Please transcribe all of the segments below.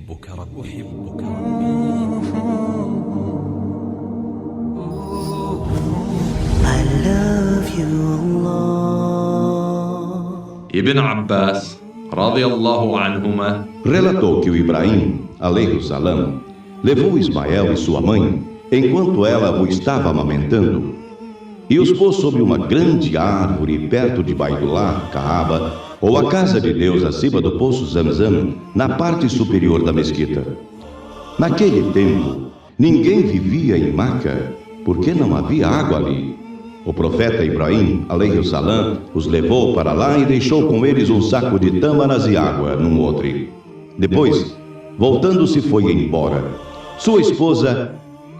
أحبك ربي. I love you, Allah. Ibn Abbas, radiyallahu anhuma, relatou que o Ibrahim, alaihi salam, levou Ismael e sua mãe enquanto ela o estava amamentando e os pôs sob uma grande árvore perto de Baitullah, Kaaba, ou a casa de Deus acima do poço Zamzam, na parte superior da mesquita. Naquele tempo, ninguém vivia em Maca, porque não havia água ali. O profeta Ibrahim, alaihi salam, os levou para lá e deixou com eles um saco de tâmaras e água num odre. Depois, voltando-se, foi embora. Sua esposa,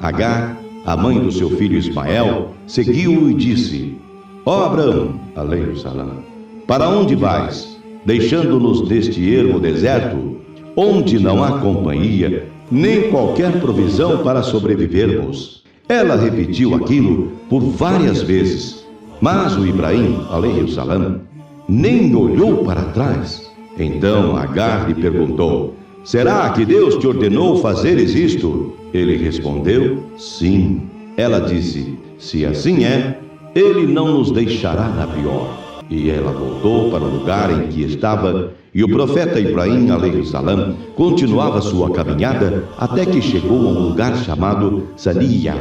Agar, a mãe do seu filho Ismael, seguiu-o e disse: Ó Abrão, alaihi salam, para onde vais, deixando-nos neste ermo deserto, onde não há companhia, nem qualquer provisão para sobrevivermos? Ela repetiu aquilo por várias vezes, mas o Ibrahim, alaihi salam, nem olhou para trás. Então Agar lhe perguntou: será que Deus te ordenou fazeres isto? Ele respondeu: sim. Ela disse: se assim é, ele não nos deixará na pior. E ela voltou para o lugar em que estava, e o profeta Ibrahim, alaihi salam, continuava sua caminhada até que chegou a um lugar chamado Saniya,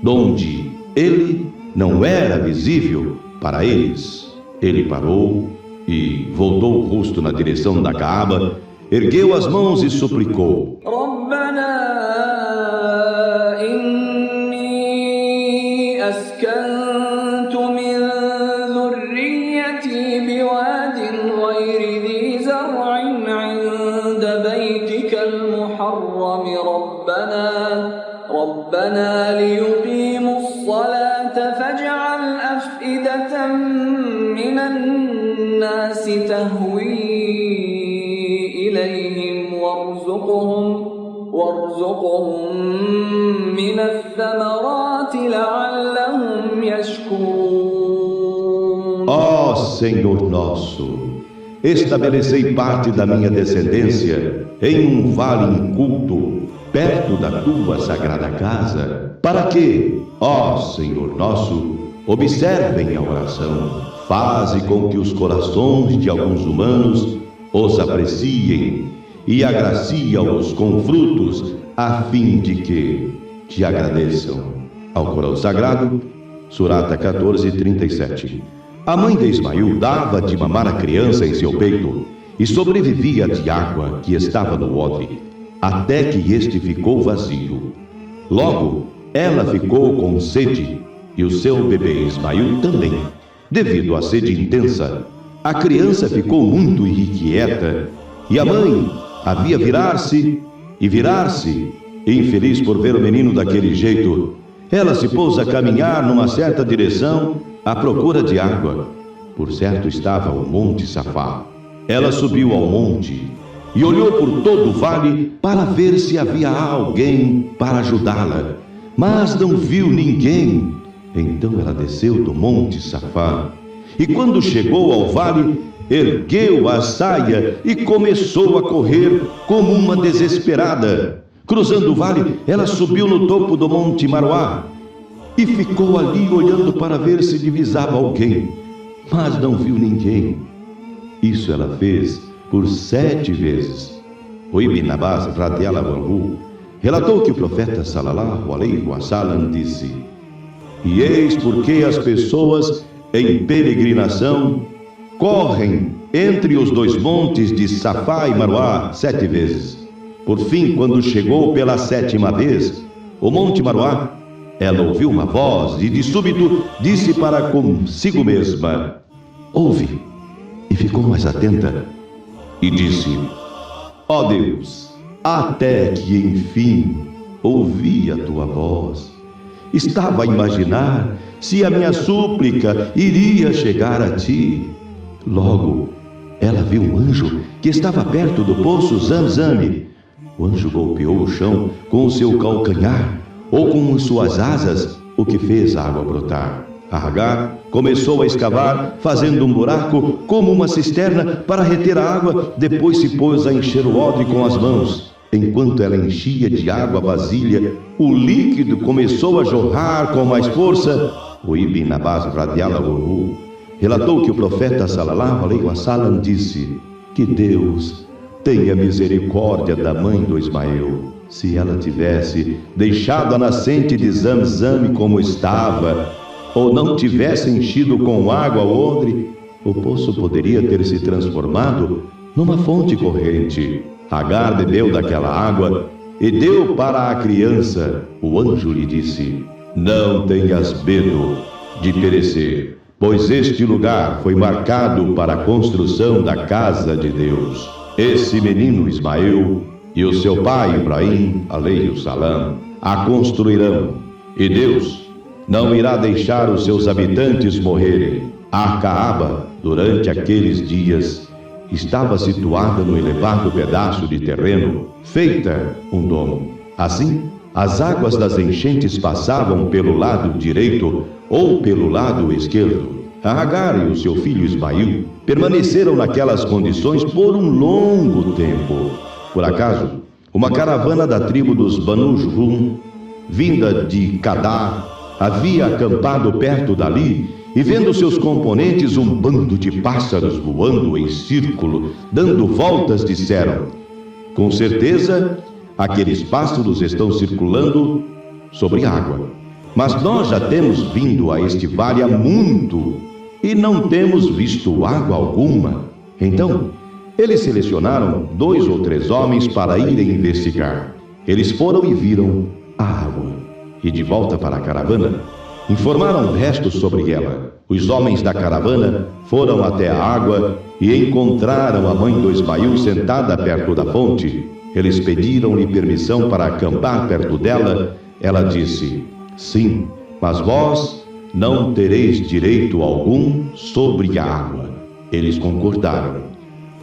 donde ele não era visível para eles. Ele parou e voltou o rosto na direção da Kaaba, ergueu as mãos e suplicou: ربنا ليقيموا الصلاة فاجعل أفئدة من الناس تهوي إليهم وارزقهم من الثمرات لعلهم يشكرون. Ó Senhor nosso, estabelecei parte da minha descendência em um vale inculto, perto da tua sagrada casa, para que, ó Senhor nosso, observem a oração. Faze com que os corações de alguns humanos os apreciem e agracia-os com frutos, a fim de que te agradeçam. Alcorão Sagrado, Surata 14:37. A mãe de Ismael dava de mamar a criança em seu peito e sobrevivia de água que estava no odre, até que este ficou vazio. Logo, ela ficou com sede, e o seu bebê Ismael também. Devido à sede intensa, a criança ficou muito irrequieta, e a mãe havia virar-se, infeliz por ver o menino daquele jeito. Ela se pôs a caminhar numa certa direção, à procura de água. Por certo estava o Monte Safá. Ela subiu ao monte e olhou por todo o vale para ver se havia alguém para ajudá-la, mas não viu ninguém. Então ela desceu do Monte Safá e, quando chegou ao vale, ergueu a saia e começou a correr como uma desesperada. Cruzando o vale, ela subiu no topo do Monte Marwá e ficou ali olhando para ver se divisava alguém, mas não viu ninguém. Isso ela fez por 7 vezes. O Ibn Abbas, radiyallahu anhu, relatou que o profeta sallallahu alaihi wasallam disse: e eis porque as pessoas em peregrinação correm entre os 2 montes de Safá e Marwá 7 vezes. Por fim, quando chegou pela 7ª vez o Monte Marwá, ela ouviu uma voz e de súbito disse para consigo mesma: ouve. E ficou mais atenta e disse: ó Deus, até que enfim ouvi a tua voz. Estava a imaginar se a minha súplica iria chegar a ti. Logo, ela viu um anjo que estava perto do poço Zamzam. O anjo golpeou o chão com o seu calcanhar ou com suas asas, o que fez a água brotar. Agar começou a escavar, fazendo um buraco como uma cisterna para reter a água, depois se pôs a encher o odre com as mãos. Enquanto ela enchia de água a vasilha, o líquido começou a jorrar com mais força. O Ibn Abbas radiallahu anhu relatou que o profeta sallallahu alaihi wasallam disse: que Deus tenha misericórdia da mãe do Ismael. Se ela tivesse deixado a nascente de Zamzam como estava, ou não tivesse enchido com água o odre, o poço poderia ter se transformado numa fonte corrente. Agar bebeu daquela água e deu para a criança. O anjo lhe disse: não tenhas medo de perecer, pois este lugar foi marcado para a construção da casa de Deus. Esse menino Ismael e o seu pai Ibrahim, alayhi salam, a construirão, e Deus não irá deixar os seus habitantes morrerem. A Kaaba, durante aqueles dias, estava situada no elevado pedaço de terreno, feita um domo. Assim, as águas das enchentes passavam pelo lado direito ou pelo lado esquerdo. Agar e o seu filho Ismael permaneceram naquelas condições por um longo tempo. Por acaso, uma caravana da tribo dos Banu Jurhum, vinda de Kadar, havia acampado perto dali, e vendo seus componentes um bando de pássaros voando em círculo, dando voltas, disseram: com certeza, aqueles pássaros estão circulando sobre água. Mas nós já temos vindo a este vale há muito e não temos visto água alguma. Então, eles selecionaram 2 ou 3 homens para irem investigar. Eles foram e viram a água. E de volta para a caravana, informaram o resto sobre ela. Os homens da caravana foram até a água e encontraram a mãe do Ismael sentada perto da fonte. Eles pediram-lhe permissão para acampar perto dela. Ela disse: sim, mas vós não tereis direito algum sobre a água. Eles concordaram.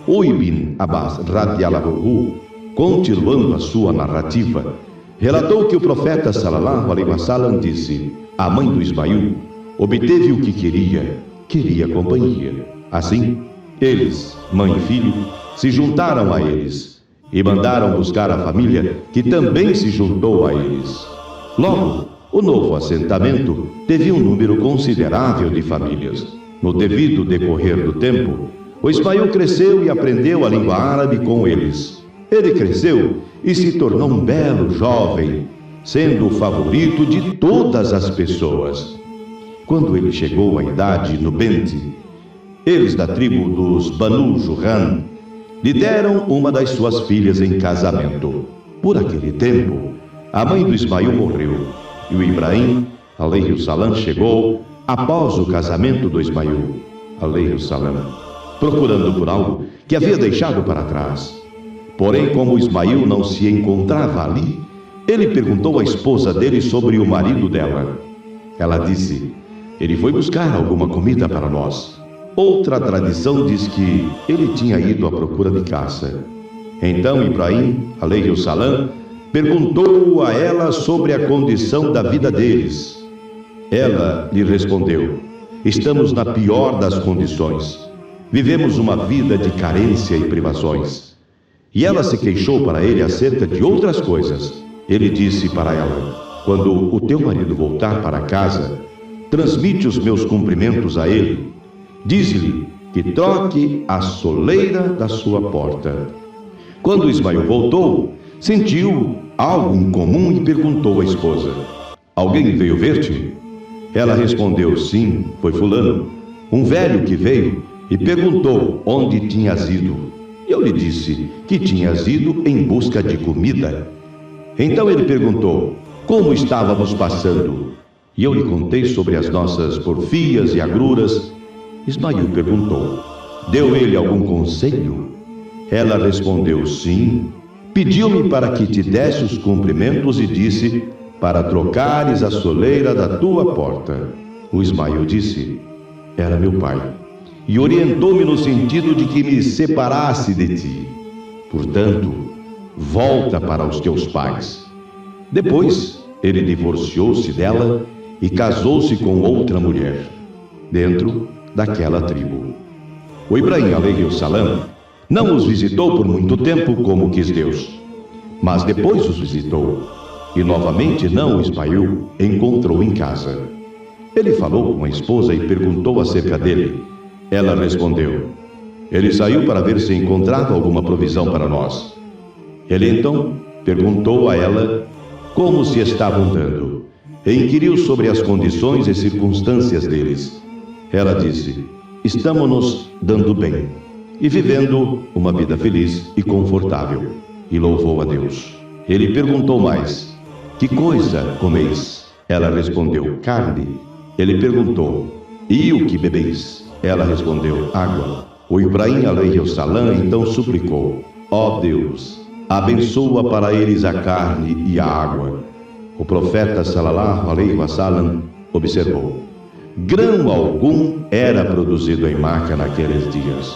O Ibn Abbas radiallahu anhu, continuando a sua narrativa, relatou que o profeta sallallahu alaihi wasallam disse: a mãe do Ismael obteve o que queria companhia. Assim, eles, mãe e filho, se juntaram a eles e mandaram buscar a família, que também se juntou a eles. Logo, o novo assentamento teve um número considerável de famílias. No devido decorrer do tempo, o Ismael cresceu e aprendeu a língua árabe com eles. Ele cresceu e se tornou um belo jovem, sendo o favorito de todas as pessoas. Quando ele chegou à idade nubente, eles da tribo dos Banu Jurhum lhe deram uma das suas filhas em casamento. Por aquele tempo, a mãe do Ismael morreu, e o Ibrahim, alayhi salam, chegou após o casamento do Ismael, alayhi salam, procurando por algo que havia deixado para trás. Porém, como Ismael não se encontrava ali, ele perguntou à esposa dele sobre o marido dela. Ela disse: ele foi buscar alguma comida para nós. Outra tradição diz que ele tinha ido à procura de caça. Então Ibrahim, alayhi salam, perguntou a ela sobre a condição da vida deles. Ela lhe respondeu: estamos na pior das condições. Vivemos uma vida de carência e privações. E ela se queixou para ele acerca de outras coisas. Ele disse para ela: quando o teu marido voltar para casa, transmite os meus cumprimentos a ele. Diz-lhe que troque a soleira da sua porta. Quando Ismael voltou, sentiu algo incomum e perguntou à esposa: alguém veio ver-te? Ela respondeu: sim, foi fulano, um velho que veio e perguntou onde tinhas ido. Eu lhe disse que tinhas ido em busca de comida. Então ele perguntou como estávamos passando, e eu lhe contei sobre as nossas porfias e agruras. Ismael perguntou: deu ele algum conselho? Ela respondeu: sim. Pediu-me para que te desse os cumprimentos e disse para trocares a soleira da tua porta. O Ismael disse: era meu pai, e orientou-me no sentido de que me separasse de ti. Portanto, volta para os teus pais. Depois, ele divorciou-se dela e casou-se com outra mulher, dentro daquela tribo. O Ibrahim alayhi-salam não os visitou por muito tempo como quis Deus, mas depois os visitou e novamente não o Ismael encontrou em casa. Ele falou com a esposa e perguntou acerca dele. Ela respondeu: ele saiu para ver se encontrava alguma provisão para nós. Ele então perguntou a ela como se estavam dando e inquiriu sobre as condições e circunstâncias deles. Ela disse: estamos nos dando bem e vivendo uma vida feliz e confortável. E louvou a Deus. Ele perguntou mais: que coisa comeis? Ela respondeu: carne. Ele perguntou: e o que bebeis? Ela respondeu: água. O Ibrahim alayhi-salam então suplicou: ó Deus, abençoa para eles a carne e a água. O profeta sallallahu alaihi wasallam observou: grão algum era produzido em Meca naqueles dias.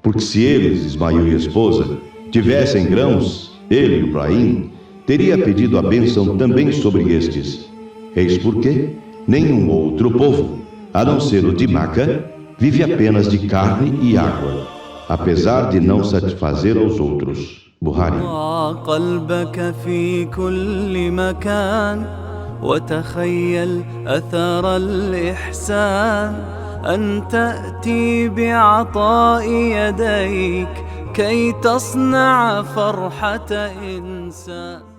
Porque se eles, Ismael e a esposa, tivessem grãos, ele, Ibrahim, teria pedido a bênção também sobre estes. Eis porque nenhum outro povo, a não ser o de Meca, vive apenas de carne e água, apesar de não satisfazer aos outros. Buhari. قلبك في كل مكان وتخيل أثر الإحسان أن تأتي بعطاء يديك كي تصنع فرحة إنسان.